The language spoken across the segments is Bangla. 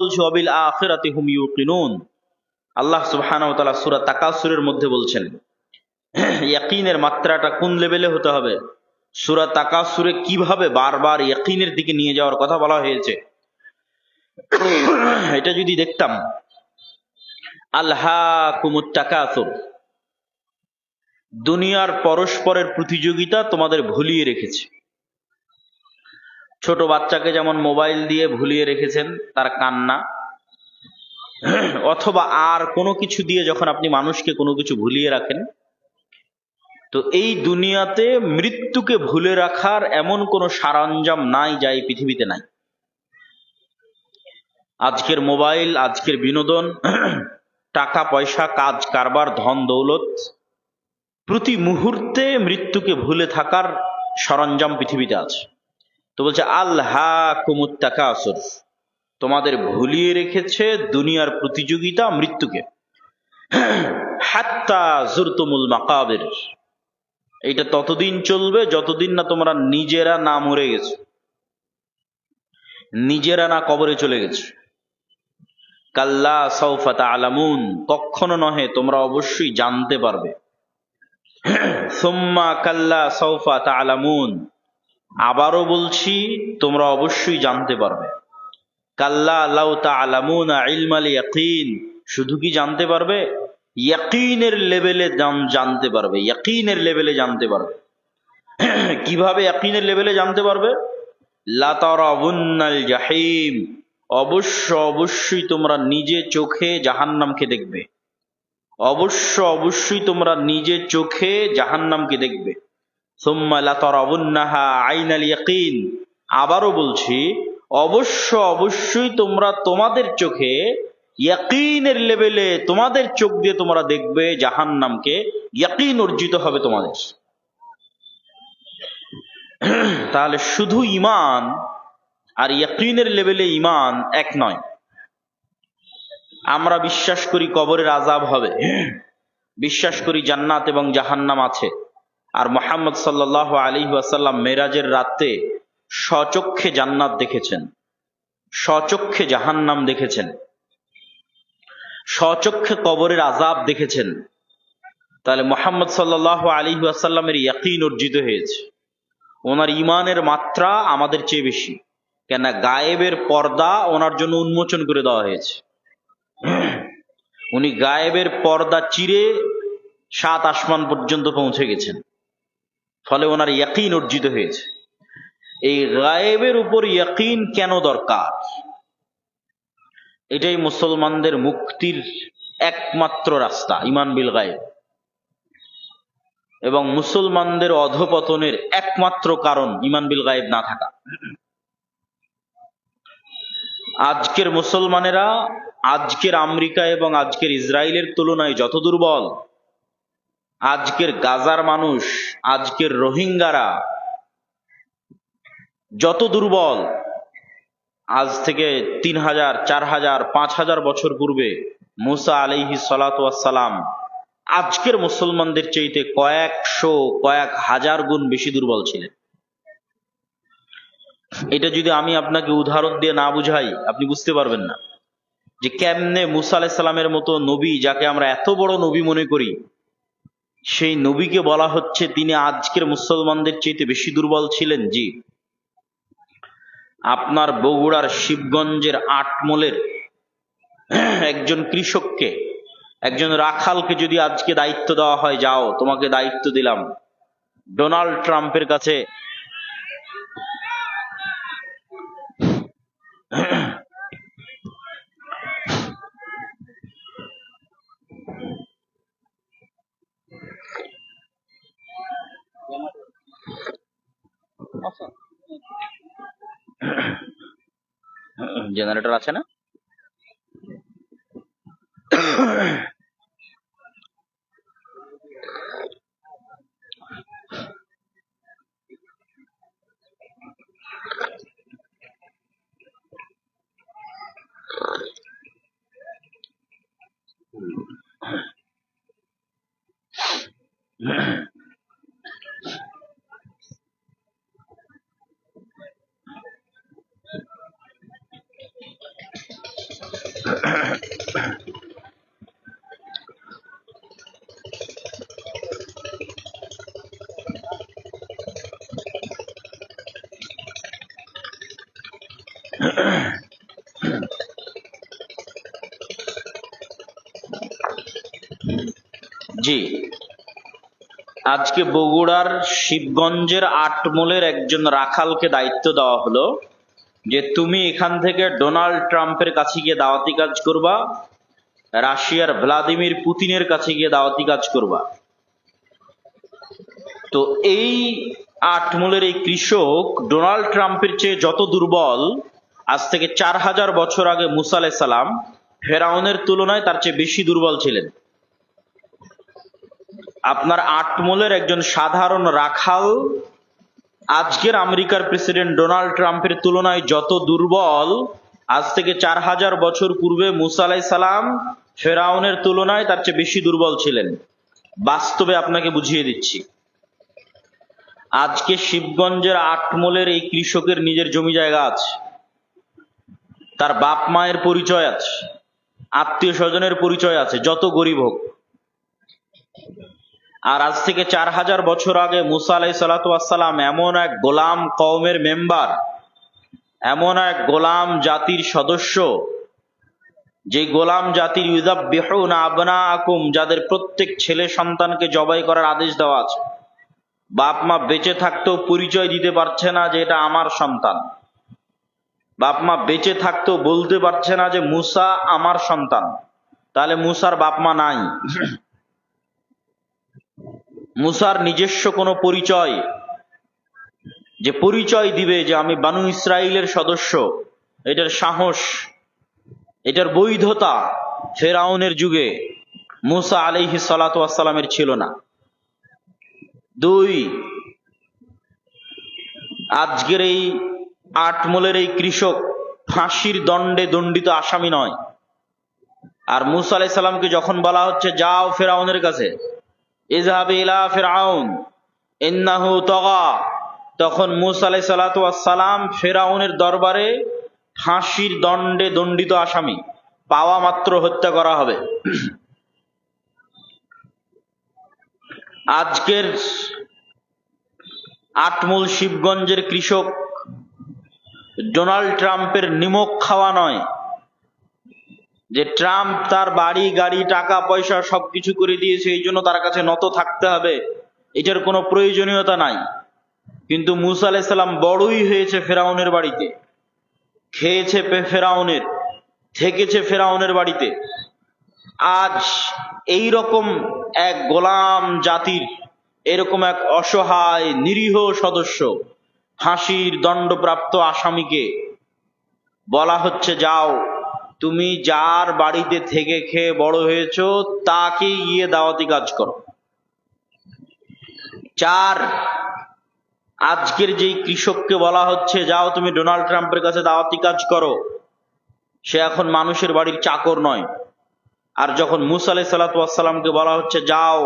বলছে ওয়াবিল আখিরাতি হুম ইউকিনুন। আল্লাহ সুবহানাহু ওয়া তাআলা সূরা তাকাসুরের মধ্যে বলছেন ইয়াকিনের মাত্রাটা কোন লেভেলে হতে হবে। সূরা তাকাসুরে কিভাবে বারবার ইয়াকিনের দিকে নিয়ে যাওয়ার কথা বলা হয়েছে, এটা যদি দেখতাম। আলহাকুমুত তাকাসুর, দুনিয়ার পরস্পরের প্রতিযোগিতা তোমাদের ভুলিয়ে রেখেছে। ছোট বাচ্চাকে যেমন মোবাইল দিয়ে ভুলিয়ে রেখেছেন তার কান্না, অথবা আর কোনো কিছু দিয়ে যখন আপনি মানুষকে কোনো কিছু ভুলিয়ে রাখেন, তো এই দুনিয়াতে মৃত্যুকে ভুলে রাখার এমন কোনো সরঞ্জাম নাই যা এই পৃথিবীতে নাই। আজকের মোবাইল, আজকের বিনোদন, টাকা পয়সা, কাজ কারবার, ধন দৌলত, প্রতি মুহূর্তে মৃত্যুকে ভুলে থাকার সরঞ্জাম পৃথিবীতে আছে। তো বলছে আলহাকুমুত তাকাসুর, তোমাদের ভুলিয়ে রেখেছে দুনিয়ার প্রতিযোগিতা মৃত্যুকে। হাত্তা জুরতুমুল মাকাবির, এটা ততদিন চলবে যতদিন না তোমরা নিজেরা না মরে গেছো, নিজেরা না কবরে চলে গেছো। কাল্লা সাউফা তা'লামুন, কখনো নহে, তোমরা অবশ্যই জানতে পারবে। সুম্মা কাল্লা সাউফা তা'লামুন, আবারও বলছি তোমরা অবশ্যই জানতে পারবে। কাল্লা লাউ তা'লামুনা ইলমাল ইয়াকিন, শুধু কি জানতে পারবে, ইয়াকিনের লেভেলে জানতে পারবে, ইয়াকিনের লেভেলে জানতে পারবে। কিভাবে ইয়াকিনের লেভেলে জানতে পারবে? লা তারাবুন্নাল জাহিম, অবশ্যই তোমরা নিজে চোখে জাহান্নামকে দেখবে, অবশ্যই তোমরা নিজে চোখে জাহান্নামকে দেখবে। সুম্মা লা তারাবুন্নাহা আইনাল ইয়াকিন, আবারও বলছি অবশ্যই তোমরা তোমাদের চোখে ইয়াকিনের লেভেলে, তোমাদের চোখ দিয়ে তোমরা দেখবে জাহান্নামকে, ইয়াকিন অর্জিত হবে তোমাদের। তাহলে শুধু ঈমান আর ইয়াকিনের লেভেলে ঈমান এক নয়। আমরা বিশ্বাস করি কবরের আযাব হবে, বিশ্বাস করি জান্নাত এবং জাহান্নাম আছে, আর মুহাম্মদ সাল্লাল্লাহু আলাইহি ওয়াসাল্লাম মেরাজের রাতে স্বচক্ষে জান্নাত দেখেছেন, স্বচক্ষে জাহান্নাম দেখেছেন, স্বচক্ষে কবরের আযাব দেখেছেন। তাহলে মুহাম্মদ সাল্লাল্লাহু আলাইহি ওয়াসাল্লামের ইয়াকিন অর্জিত হয়েছে, ওনার ঈমানের মাত্রা আমাদের চেয়ে বেশি। কেন? গায়েবের পর্দা ওনার জন্য উন্মোচন করে দেওয়া হয়েছে। উনি গায়েবের পর্দা চিরে 7 আসমান পর্যন্ত পৌঁছে গেছেন, ফলে ওনার ইয়াকিন অর্জিত হয়েছে। এই গায়েবের উপর ইয়াকিন কেন দরকার? এটাই মুসলমানদের মুক্তির একমাত্র রাস্তা, ঈমান বিল গায়েব, এবং মুসলমানদের অধপতনের একমাত্র কারণ ঈমান বিল গায়েব না থাকা। আজকের মুসলমানেরা আজকের আমেরিকা এবং আজকের ইসরায়েলের তুলনায় যত দুর্বল, আজকের গাজার মানুষ, আজকের রোহিঙ্গারা যত দুর্বল, আজ থেকে 3000, 4000, 5000 বছর পূর্বে মুসা আলাইহিস সালাতু ওয়াস সালাম আজকের মুসলমানদের চাইতে কয়েকশো, কয়েক হাজার গুণ বেশি দুর্বল ছিলেন। এটা যদি আমি আপনাকে উদাহরণ দিয়ে না বুঝাই, আপনি বুঝতে পারবেন না যে কেমনে মুসা আলাইহিস সালামের মতো নবী, যাকে আমরা এত বড় নবী মনে করি, সেই নবীকে বলা হচ্ছে তিনি আজকের মুসলমানদের চাইতে বেশি দুর্বল ছিলেন। জি, আপনার বগুড়ার শিবগঞ্জের আটমলের একজন কৃষককে, একজন রাখালকে যদি আজকে দায়িত্ব দেওয়া হয়, যাও তোমাকে দায়িত্ব দিলাম ডোনাল্ড ট্রাম্পের কাছে জেনারেটর আছে না? জি, আজকে বগুড়ার শিবগঞ্জের আটমোলের একজন রাখালকে দায়িত্ব দেওয়া হলো যে তুমি এখান থেকে ডোনাল্ড ট্রাম্পের কাছে গিয়ে দাওয়াতি কাজ করবা, রাশিয়ার ভ্লাদিমির পুতিনের কাছে গিয়ে দাওয়াতি কাজ করবা। তো এই আটমোলের এই কৃষক ডোনাল্ড ট্রাম্পের চেয়ে যত দুর্বল, আজ থেকে 4000 বছর আগে মুসা আলাইহিস সালাম ফেরাউনের তুলনায় তার চেয়ে বেশি দুর্বল ছিলেন। আপনার আটমোলের একজন সাধারণ রাখাল আজকের আমেরিকার প্রেসিডেন্ট ডোনাল্ড ট্রাম্পের তুলনায় যত দুর্বল, আজ থেকে 4000 বছর পূর্বে মুসা আলাইহিস সালাম ফেরাউনের তুলনায় তার চেয়ে বেশি দুর্বল ছিলেন। বাস্তবে আপনাকে বুঝিয়ে দিচ্ছি। আজকে শিবগঞ্জের আটমোলের এই কৃষকের নিজের জমি জায়গা আছে, তার বাপ মায়ের পরিচয় আছে, আত্মীয় স্বজনের পরিচয় আছে, যত গরিব হোক। আর আজ থেকে 4000 বছর আগে মুসা আলাইহিস সালাম এমন এক গোলাম কওমের মেম্বার, এমন এক গোলাম জাতির সদস্য, যে গোলাম জাতির ইউযাববিহুনা আবনাআকুম, যাদের প্রত্যেক ছেলে সন্তানকে জবাই করার আদেশ দেওয়া আছে। বাপ মা বেঁচে থাকতেও পরিচয় দিতে পারছে না যে এটা আমার সন্তান। বাপ মা বেঁচে থাকতেও বলতে পারছে না যে মুসা আমার সন্তান। তাহলে মুসার বাপ মা নাই। মুসার নিজস্ব কোনো পরিচয়, যে পরিচয় দিবে যে আমি বানু ইসরাইলের সদস্য, এটার সাহস, এটার বৈধতা ফেরাউনের যুগে মুসা আলাইহিস সালাতু ওয়াস সালামের ছিল না। দুই, আজকের এই আটমোলের এই কৃষক ফাঁসির দণ্ডে দণ্ডিত আসামি নয়। আর মুসা আলাইহিস সালামকে যখন বলা হচ্ছে যাও ফেরাউনের কাছে, ইযহাব ইলা ফিরআউন ইন্নাহু তাগা, তখন মুসা আলাইহিস সালাতু ওয়াস সালাম ফেরাউনের দরবারে ফাঁসির দণ্ডে দণ্ডিত আসামি, পাওয়া মাত্র হত্যা করা হবে। আজকের আটমোল শিবগঞ্জের কৃষক ডোনাল্ড ট্রাম্পের নিমক খাওয়া নয়, যে ট্রাম্প তার বাড়ি গাড়ি টাকা পয়সা সবকিছু করে দিয়েছে এই জন্য তার কাছে নত থাকতে হবে, এটার কোনো প্রয়োজনীয়তা নাই। কিন্তু মুসা আলাইহিস সালাম বড়ই হয়েছে ফেরাউনের বাড়িতে, খেয়েছে ফেরাউনের, থেকেছে ফেরাউনের বাড়িতে। আজ এই রকম এক গোলাম জাতির, এরকম এক অসহায় নিরীহ সদস্য, ফাঁসির দণ্ডপ্রাপ্ত আসামিকে বলা হচ্ছে যাও তুমি যার বাড়িতে থেকে খেয়ে বড় হয়েছো তাকে গিয়ে দাওয়াতি কাজ করো। চার, আজকের যেই কৃষককে বলা হচ্ছে যাও তুমি ডোনাল্ড ট্রাম্পের কাছে দাওয়াতি কাজ করো, সে এখন মানুষের বাড়ির চাকর নয়। আর যখন মুসা আলাইহিস সালামকে বলা হচ্ছে যাও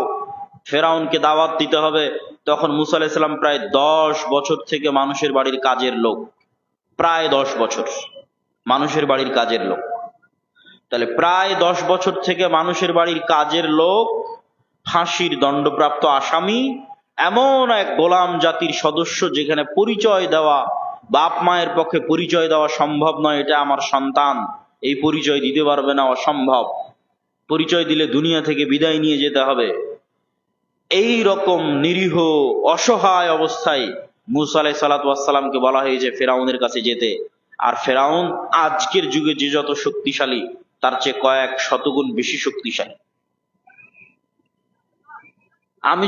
ফেরাউনকে দাওয়াত দিতে হবে, তখন মুসা আলাইহিস সালাম প্রায় 10 বছর থেকে মানুষের বাড়ির কাজের লোক, প্রায় 10 বছর মানুষের বাড়ির কাজের লোক। তাহলে প্রায় 10 বছর থেকে মানুষের বাড়ির কাজের লোক, ফাঁসির দণ্ডপ্রাপ্ত আসামি, এমন এক গোলাম জাতির সদস্য যেখানে পরিচয় দেওয়া, বাপ মায়ের পক্ষে পরিচয় দেওয়া সম্ভব নয়, এটা আমার সন্তান, এই পরিচয় দিতে পারবে না, অসম্ভব, পরিচয় দিলে দুনিয়া থেকে বিদায় নিয়ে যেতে হবে। এই রকম নিরীহ অসহায় অবস্থায় মুসা আলাইহিস সালামকে বলা হয়েছে ফেরাউনের কাছে যেতে। আর ফেরাউন আজকের যুগে যে যত শক্তিশালী, তার চেয়ে কয়েক শতগুণ বেশি শক্তিশালী। আমি